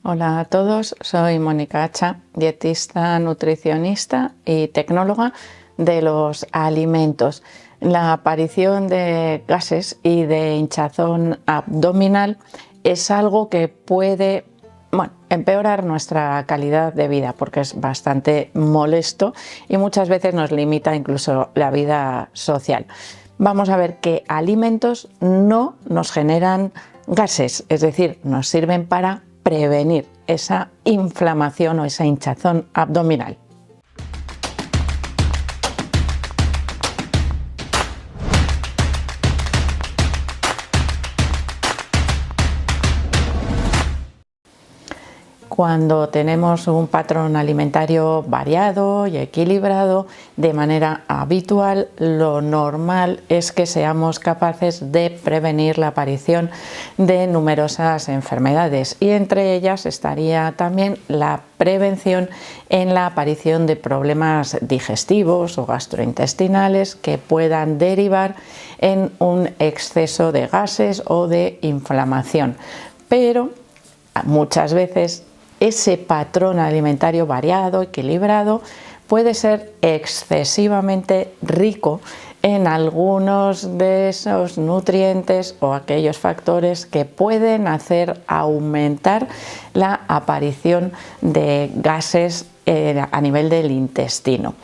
Hola a todos, soy Mónica Hacha, dietista, nutricionista y tecnóloga de los alimentos. La aparición de gases y de hinchazón abdominal es algo que puede empeorar nuestra calidad de vida porque es bastante molesto y muchas veces nos limita incluso la vida social. Vamos a ver qué alimentos no nos generan gases, es decir, nos sirven para prevenir esa inflamación o esa hinchazón abdominal. Cuando tenemos un patrón alimentario variado y equilibrado de manera habitual, lo normal es que seamos capaces de prevenir la aparición de numerosas enfermedades, y entre ellas estaría también la prevención en la aparición de problemas digestivos o gastrointestinales que puedan derivar en un exceso de gases o de inflamación. Pero muchas veces ese patrón alimentario variado, equilibrado, puede ser excesivamente rico en algunos de esos nutrientes o aquellos factores que pueden hacer aumentar la aparición de gases a nivel del intestino.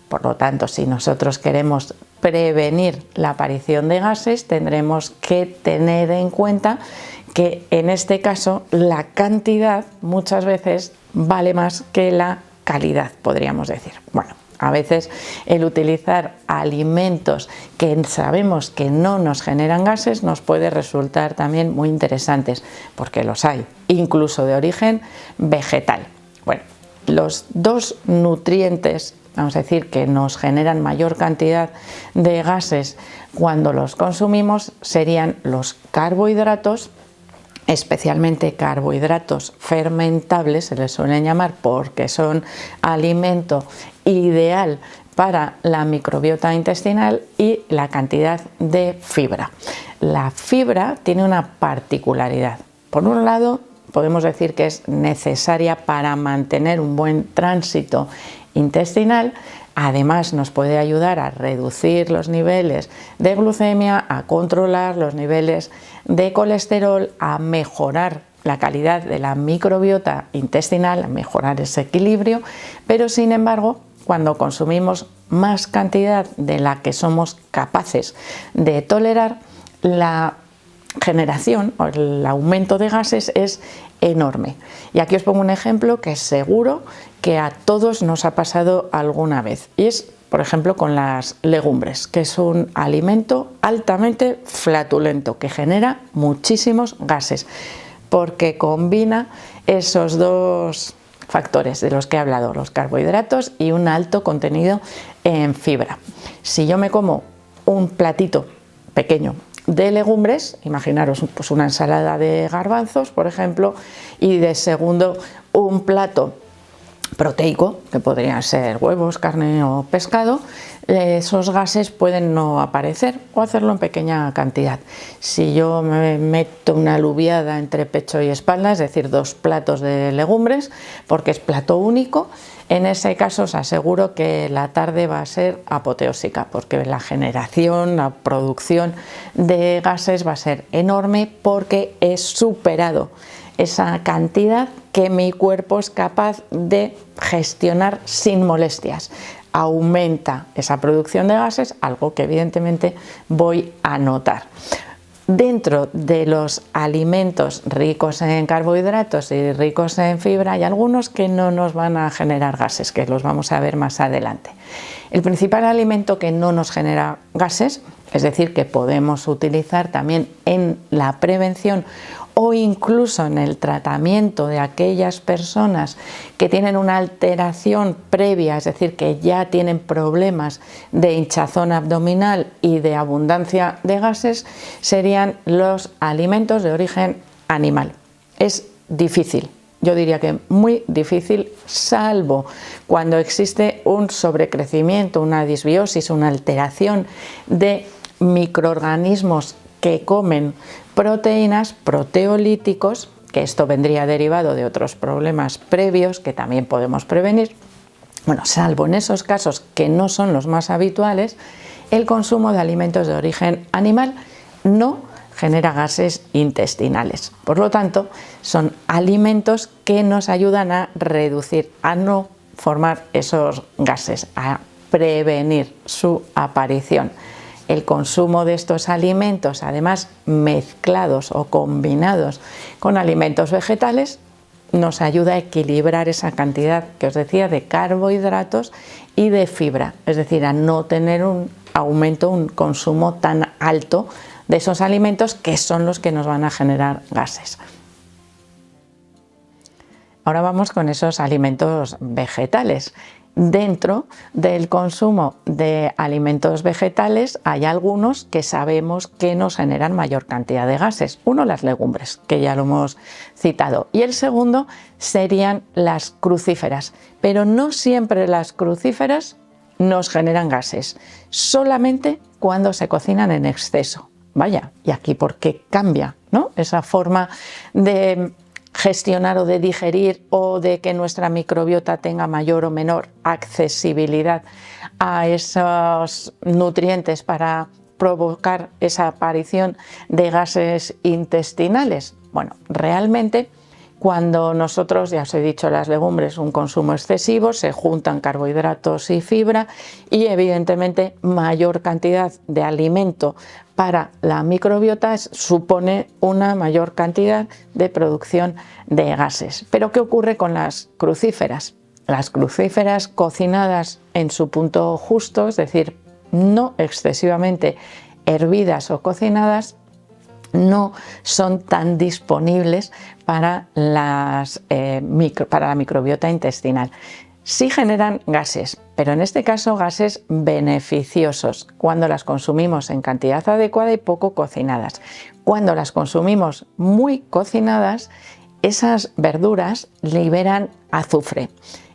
Por lo tanto, si nosotros queremos prevenir la aparición de gases, tendremos que tener en cuenta que en este caso la cantidad muchas veces vale más que la calidad, podríamos decir. Bueno, a veces el utilizar alimentos que sabemos que no nos generan gases nos puede resultar también muy interesantes, porque los hay, incluso de origen vegetal. Bueno, los dos nutrientes, vamos a decir, que nos generan mayor cantidad de gases cuando los consumimos serían los carbohidratos, especialmente carbohidratos fermentables, se les suelen llamar porque son alimento ideal para la microbiota intestinal, y la cantidad de fibra. La fibra tiene una particularidad. Por un lado, podemos decir que es necesaria para mantener un buen tránsito intestinal. Además, nos puede ayudar a reducir los niveles de glucemia, a controlar los niveles de colesterol, a mejorar la calidad de la microbiota intestinal, a mejorar ese equilibrio, pero sin embargo, cuando consumimos más cantidad de la que somos capaces de tolerar, la generación o el aumento de gases es enorme. Y aquí os pongo un ejemplo que seguro que a todos nos ha pasado alguna vez, y es, por ejemplo, con las legumbres, que es un alimento altamente flatulento que genera muchísimos gases porque combina esos dos factores de los que he hablado, los carbohidratos y un alto contenido en fibra. Si yo me como un platito pequeño de legumbres, imaginaros pues una ensalada de garbanzos, por ejemplo, y de segundo un plato proteico, que podrían ser huevos, carne o pescado, esos gases pueden no aparecer o hacerlo en pequeña cantidad. Si yo me meto una alubiada entre pecho y espalda, es decir, 2 platos de legumbres, porque es plato único, en ese caso os aseguro que la tarde va a ser apoteósica, porque la generación, la producción de gases va a ser enorme porque he superado esa cantidad que mi cuerpo es capaz de gestionar sin molestias. Aumenta esa producción de gases, algo que evidentemente voy a notar. Dentro de los alimentos ricos en carbohidratos y ricos en fibra hay algunos que no nos van a generar gases, que los vamos a ver más adelante. El principal alimento que no nos genera gases, es decir, que podemos utilizar también en la prevención o incluso en el tratamiento de aquellas personas que tienen una alteración previa, es decir, que ya tienen problemas de hinchazón abdominal y de abundancia de gases, serían los alimentos de origen animal. Es difícil, yo diría que muy difícil, salvo cuando existe un sobrecrecimiento, una disbiosis, una alteración de microorganismos que comen proteínas, proteolíticos, que esto vendría derivado de otros problemas previos que también podemos prevenir. Bueno, salvo en esos casos que no son los más habituales, el consumo de alimentos de origen animal no genera gases intestinales. Por lo tanto, son alimentos que nos ayudan a reducir, a no formar esos gases, a prevenir su aparición. El consumo de estos alimentos, además mezclados o combinados con alimentos vegetales, nos ayuda a equilibrar esa cantidad que os decía de carbohidratos y de fibra, es decir, a no tener un aumento, un consumo tan alto de esos alimentos que son los que nos van a generar gases. Ahora vamos con esos alimentos vegetales. Dentro del consumo de alimentos vegetales hay algunos que sabemos que nos generan mayor cantidad de gases. Uno, las legumbres, que ya lo hemos citado, y el segundo serían las crucíferas, pero no siempre las crucíferas nos generan gases, solamente cuando se cocinan en exceso. Vaya, y aquí por qué cambia, ¿no? Esa forma de gestionar o de digerir o de que nuestra microbiota tenga mayor o menor accesibilidad a esos nutrientes para provocar esa aparición de gases intestinales. Bueno, realmente cuando nosotros, ya os he dicho, las legumbres, un consumo excesivo, se juntan carbohidratos y fibra y evidentemente mayor cantidad de alimento para la microbiota supone una mayor cantidad de producción de gases. Pero ¿qué ocurre con las crucíferas? Las crucíferas cocinadas en su punto justo, es decir, no excesivamente hervidas o cocinadas, no son tan disponibles para la microbiota intestinal. Sí generan gases, pero en este caso gases beneficiosos cuando las consumimos en cantidad adecuada y poco cocinadas. Cuando las consumimos muy cocinadas, esas verduras liberan azufre.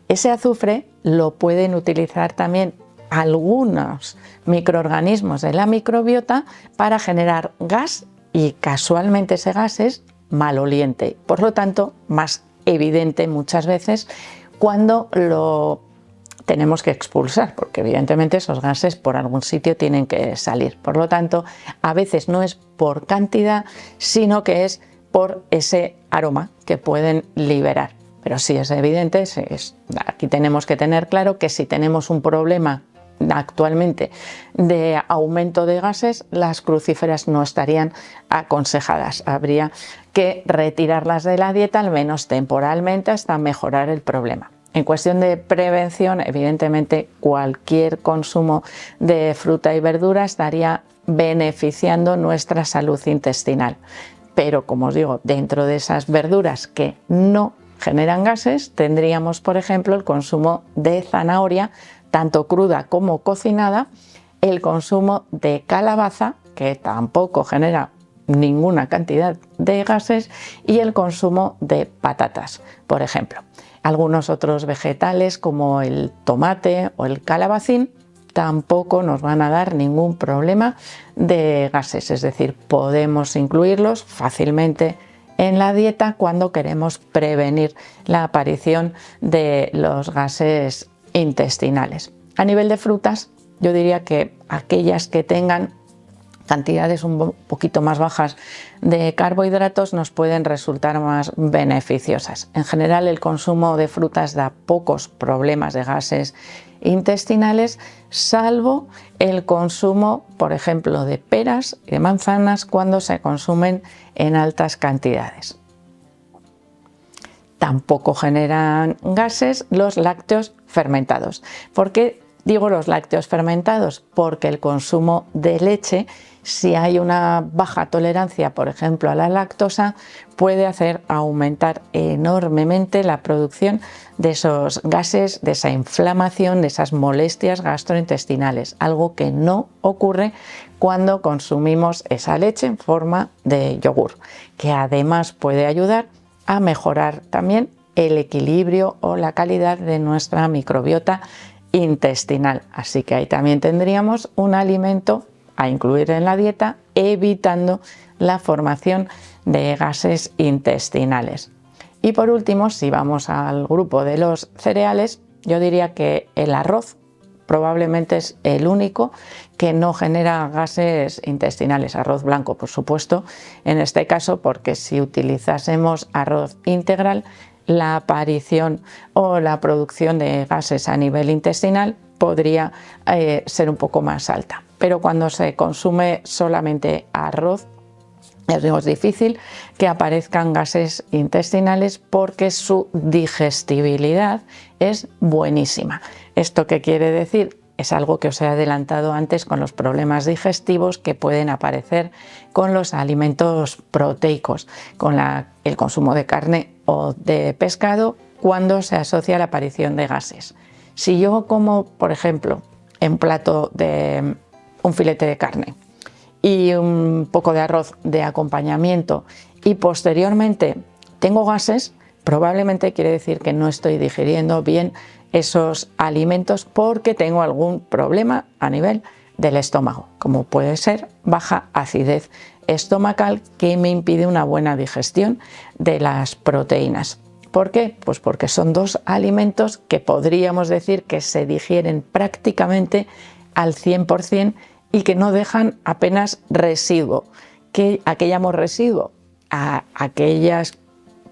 Ese azufre lo pueden utilizar también algunos microorganismos de la microbiota para generar gas, y casualmente ese gas es maloliente, por lo tanto más evidente muchas veces cuando lo tenemos que expulsar, porque evidentemente esos gases por algún sitio tienen que salir. Por lo tanto, a veces no es por cantidad, sino que es por ese aroma que pueden liberar. Pero sí es evidente, aquí tenemos que tener claro que si tenemos un problema actualmente de aumento de gases, las crucíferas no estarían aconsejadas. Habría que retirarlas de la dieta, al menos temporalmente, hasta mejorar el problema. En cuestión de prevención, evidentemente cualquier consumo de fruta y verdura estaría beneficiando nuestra salud intestinal. Pero, como os digo, dentro de esas verduras que no generan gases, tendríamos, por ejemplo, el consumo de zanahoria, tanto cruda como cocinada, el consumo de calabaza, que tampoco genera ninguna cantidad de gases, y el consumo de patatas, por ejemplo. Algunos otros vegetales como el tomate o el calabacín tampoco nos van a dar ningún problema de gases, es decir, podemos incluirlos fácilmente en la dieta cuando queremos prevenir la aparición de los gases intestinales. A nivel de frutas, yo diría que aquellas que tengan cantidades un poquito más bajas de carbohidratos nos pueden resultar más beneficiosas. En general, el consumo de frutas da pocos problemas de gases intestinales, salvo el consumo, por ejemplo, de peras y de manzanas cuando se consumen en altas cantidades. Tampoco generan gases los lácteos fermentados. ¿Por qué digo los lácteos fermentados? Porque el consumo de leche, si hay una baja tolerancia, por ejemplo, a la lactosa, puede hacer aumentar enormemente la producción de esos gases, de esa inflamación, de esas molestias gastrointestinales, algo que no ocurre cuando consumimos esa leche en forma de yogur, que además puede ayudar a mejorar también el equilibrio o la calidad de nuestra microbiota intestinal. Así que ahí también tendríamos un alimento a incluir en la dieta, evitando la formación de gases intestinales. Y por último, si vamos al grupo de los cereales, yo diría que el arroz probablemente es el único que no genera gases intestinales. Arroz blanco, por supuesto, en este caso, porque si utilizásemos arroz integral, la aparición o la producción de gases a nivel intestinal podría ser un poco más alta. Pero cuando se consume solamente arroz, es difícil que aparezcan gases intestinales porque su digestibilidad es buenísima. ¿Esto qué quiere decir? Es algo que os he adelantado antes con los problemas digestivos que pueden aparecer con los alimentos proteicos, con el consumo de carne o de pescado, cuando se asocia a la aparición de gases. Si yo como, por ejemplo, en plato de un filete de carne y un poco de arroz de acompañamiento y posteriormente tengo gases, probablemente quiere decir que no estoy digiriendo bien esos alimentos porque tengo algún problema a nivel del estómago, como puede ser baja acidez estomacal que me impide una buena digestión de las proteínas. ¿Por qué? Pues porque son dos alimentos que podríamos decir que se digieren prácticamente al 100% y que no dejan apenas residuo. ¿A qué llamo residuo? A aquellas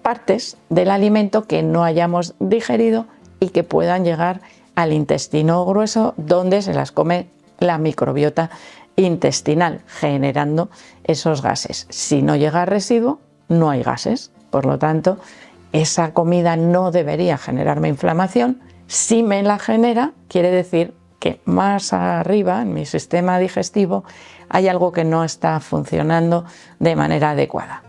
partes del alimento que no hayamos digerido y que puedan llegar al intestino grueso, donde se las come la microbiota intestinal, generando esos gases. Si no llega residuo, no hay gases. Por lo tanto, esa comida no debería generarme inflamación. Si me la genera, quiere decir que más arriba en mi sistema digestivo hay algo que no está funcionando de manera adecuada.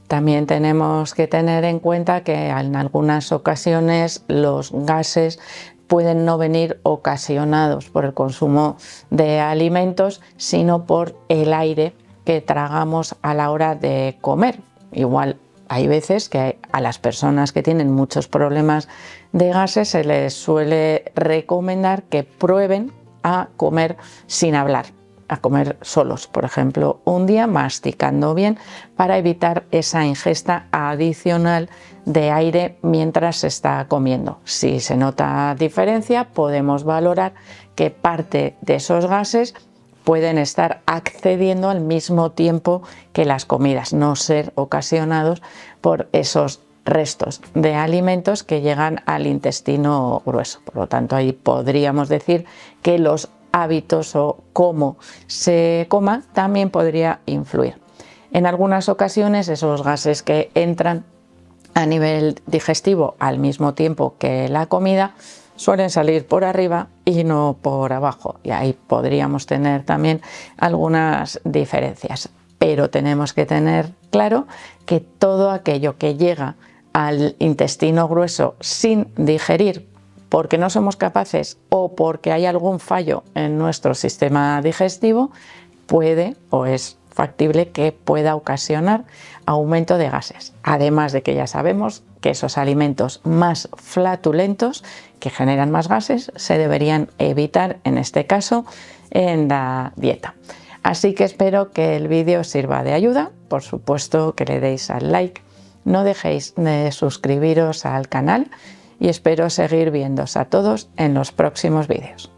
También tenemos que tener en cuenta que en algunas ocasiones los gases pueden no venir ocasionados por el consumo de alimentos, sino por el aire que tragamos a la hora de comer. Igual hay veces que a las personas que tienen muchos problemas de gases se les suele recomendar que prueben a comer sin hablar, a comer solos, por ejemplo, un día masticando bien para evitar esa ingesta adicional de aire mientras se está comiendo. Si se nota diferencia, podemos valorar que parte de esos gases pueden estar accediendo al mismo tiempo que las comidas, no ser ocasionados por esos restos de alimentos que llegan al intestino grueso. Por lo tanto, ahí podríamos decir que los hábitos o cómo se coma también podría influir. En algunas ocasiones esos gases que entran a nivel digestivo al mismo tiempo que la comida suelen salir por arriba y no por abajo, y ahí podríamos tener también algunas diferencias, pero tenemos que tener claro que todo aquello que llega al intestino grueso sin digerir porque no somos capaces o porque hay algún fallo en nuestro sistema digestivo puede o es factible que pueda ocasionar aumento de gases. Además de que ya sabemos que esos alimentos más flatulentos que generan más gases se deberían evitar en este caso en la dieta. Así que espero que el vídeo os sirva de ayuda. Por supuesto que le deis al like, no dejéis de suscribiros al canal y espero seguir viéndoos a todos en los próximos vídeos.